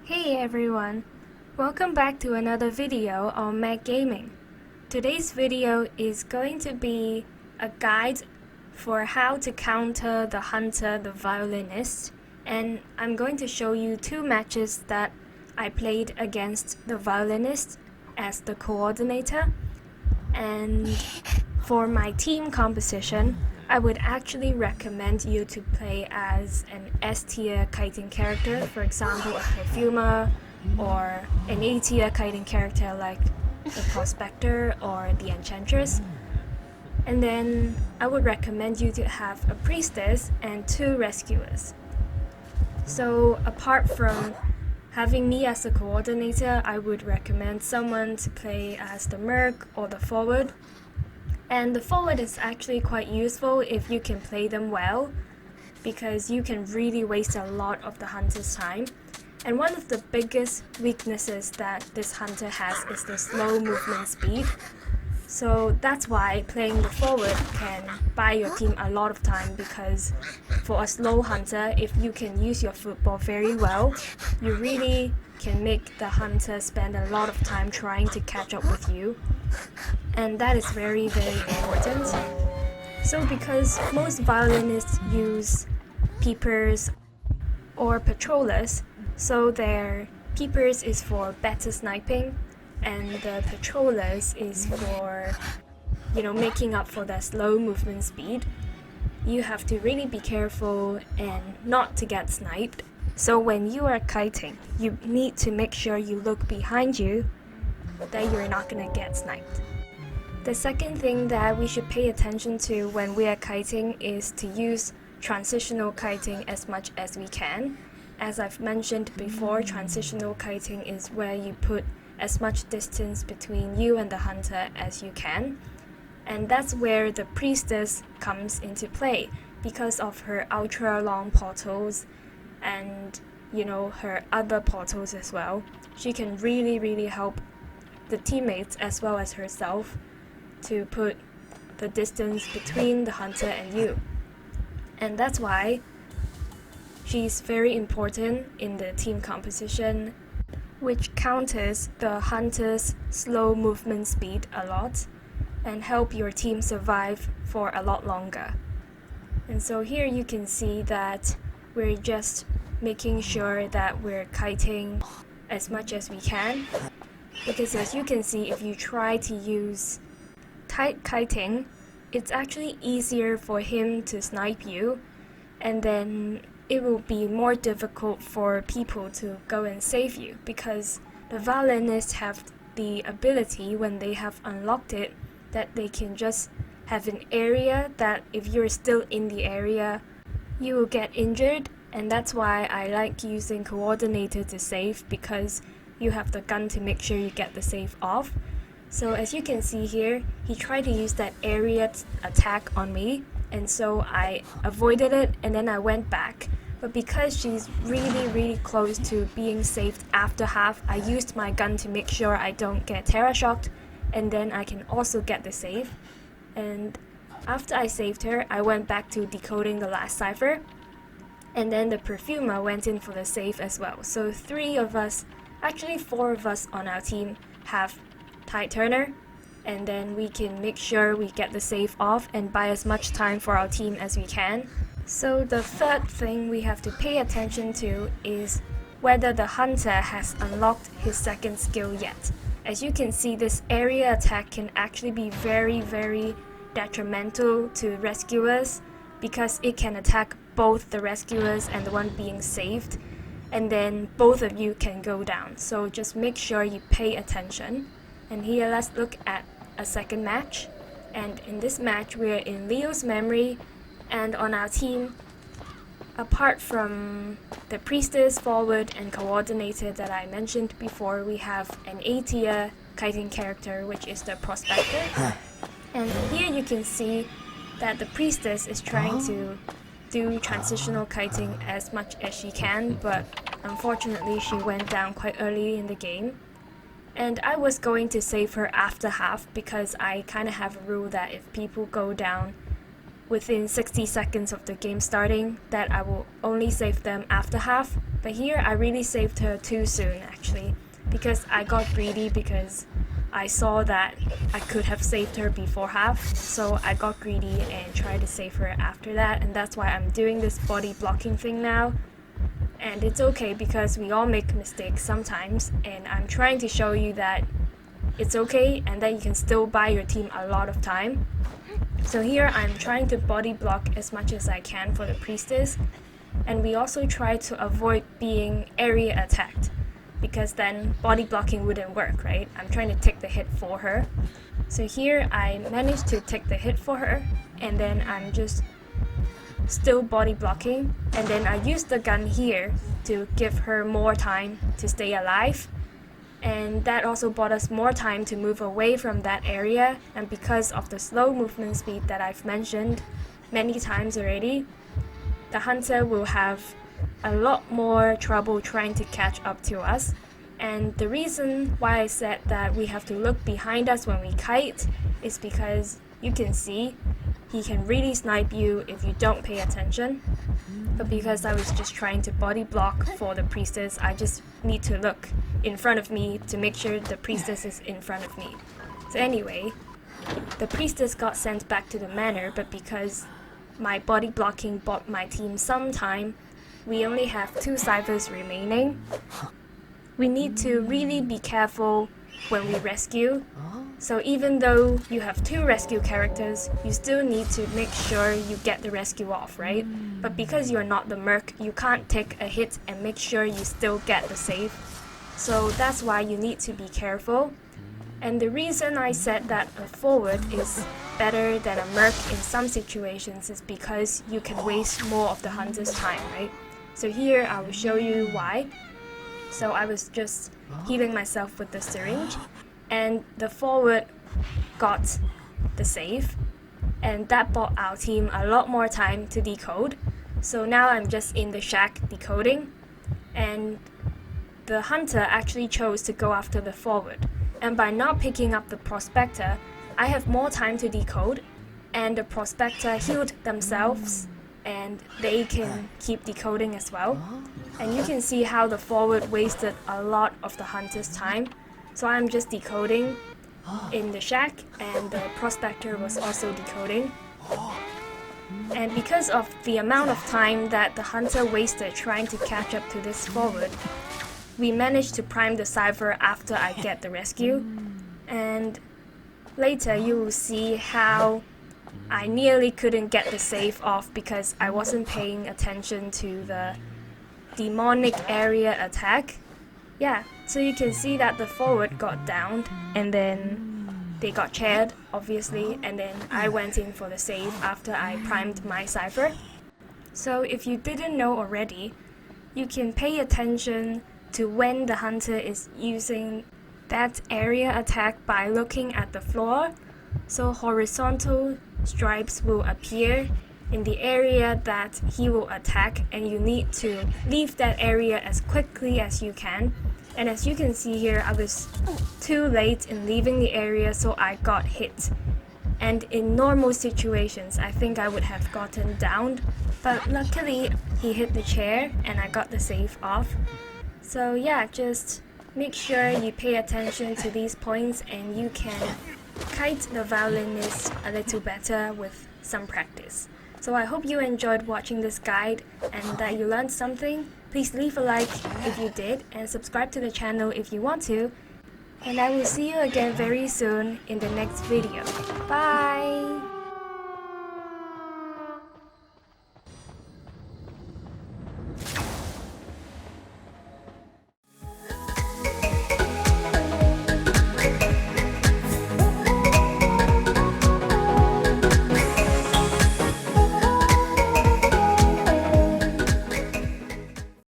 Hey everyone! Welcome back to another video on Mac Gaming. Today's video is going to be a guide for how to counter the hunter, the violinist, and I'm going to show you two matches that I played against the violinist as the coordinator. And for my team composition, I would actually recommend you to play as an S-tier kiting character, for example a perfumer, or an A-tier kiting character like the prospector or the enchantress. And then I would recommend you to have a priestess and two rescuers. So apart from having me as a coordinator, I would recommend someone to play as the merc or the forward. And the forward is actually quite useful if you can play them well, because you can really waste a lot of the hunter's time. And one of the biggest weaknesses that this hunter has is the slow movement speed. So that's why playing the forward can buy your team a lot of time, because for a slow hunter, if you can use your football very well, you really can make the hunter spend a lot of time trying to catch up with you. And that is very, very important. So because most violinists use peepers or patrollers, so their peepers is for better sniping, and the patrollers is for, making up for their slow movement speed. You have to really be careful and not to get sniped. So when you are kiting, you need to make sure you look behind you, that you're not gonna get sniped. The second thing that we should pay attention to when we are kiting is to use transitional kiting as much as we can. As I've mentioned before, transitional kiting is where you put as much distance between you and the hunter as you can. And that's where the priestess comes into play, because of her ultra long portals and her other portals as well. She can really help the teammates as well as herself to put the distance between the hunter and you. And that's why she's very important in the team composition, which counters the hunter's slow movement speed a lot and help your team survive for a lot longer. And so here you can see that we're just making sure that we're kiting as much as we can, because as you can see, if you try to use tight kiting, it's actually easier for him to snipe you, and then it will be more difficult for people to go and save you, because the violinists have the ability, when they have unlocked it, that they can just have an area that if you're still in the area, you will get injured. And that's why I like using coordinator to save, because you have the gun to make sure you get the save off. So as you can see here, he tried to use that area attack on me, and so I avoided it and then I went back. But because she's really close to being saved after half, I used my gun to make sure I don't get terror shocked, and then I can also get the save. And after I saved her, I went back to decoding the last cipher, and then the perfumer went in for the save as well. So 3 of us, actually 4 of us on our team have Tide Turner, and then we can make sure we get the save off and buy as much time for our team as we can. So the third thing we have to pay attention to is whether the hunter has unlocked his second skill yet. As you can see, this area attack can actually be very detrimental to rescuers, because it can attack both the rescuers and the one being saved, and then both of you can go down. So just make sure you pay attention. And here let's look at a second match. And in this match we're in Leo's memory, and on our team, apart from the priestess, forward and coordinator that I mentioned before, we have an A-tier kiting character, which is the prospector. And here you can see that the priestess is trying to do transitional kiting as much as she can, but unfortunately she went down quite early in the game. And I was going to save her after half, because I kind of have a rule that if people go down within 60 seconds of the game starting, that I will only save them after half, But here I really saved her too soon actually, because I got greedy because I saw that I could have saved her before half, so I got greedy and tried to save her after that, and that's why I'm doing this body blocking thing now. And it's okay because we all make mistakes sometimes, and I'm trying to show you that it's okay and that you can still buy your team a lot of time. So here I'm trying to body block as much as I can for the priestess, and we also try to avoid being area attacked, because then body blocking wouldn't work, right? I'm trying to take the hit for her. So here I managed to take the hit for her, and then I'm just still body blocking, and then I use the gun here to give her more time to stay alive, and that also bought us more time to move away from that area. And because of the slow movement speed that I've mentioned many times already, the hunter will have a lot more trouble trying to catch up to us. And the reason why I said that we have to look behind us when we kite is because you can see he can really snipe you if you don't pay attention. But because I was just trying to body block for the priestess, I just need to look in front of me to make sure the priestess is in front of me. So anyway, the priestess got sent back to the manor, but because my body blocking bought my team some time, we only have 2 ciphers remaining. We need to really be careful when we rescue. So even though you have 2 rescue characters, you still need to make sure you get the rescue off, right? But because you're not the merc, you can't take a hit and make sure you still get the save. So that's why you need to be careful. And the reason I said that a forward is better than a merc in some situations is because you can waste more of the hunter's time, right? So here I will show you why. So I was just healing myself with the syringe, and the forward got the save, and that bought our team a lot more time to decode. So now I'm just in the shack decoding, and the hunter actually chose to go after the forward. And by not picking up the prospector, I have more time to decode, and the prospector healed themselves, and they can keep decoding as well. And you can see how the forward wasted a lot of the hunter's time. So I'm just decoding in the shack, and the prospector was also decoding. And because of the amount of time that the hunter wasted trying to catch up to this forward, we managed to prime the cipher after I get the rescue. And later you will see how I nearly couldn't get the save off because I wasn't paying attention to the demonic area attack. Yeah, so you can see that the forward got downed, and then they got chaired, obviously, and then I went in for the save after I primed my cipher. So if you didn't know already, you can pay attention to when the hunter is using that area attack by looking at the floor. So horizontal stripes will appear in the area that he will attack, and you need to leave that area as quickly as you can. And as you can see here, I was too late in leaving the area, so I got hit. And in normal situations, I think I would have gotten downed, but luckily he hit the chair and I got the save off. So yeah, just make sure you pay attention to these points and you can kite the violinist a little better with some practice. So I hope you enjoyed watching this guide and that you learned something. Please leave a like if you did and subscribe to the channel if you want to. And I will see you again very soon in the next video. Bye!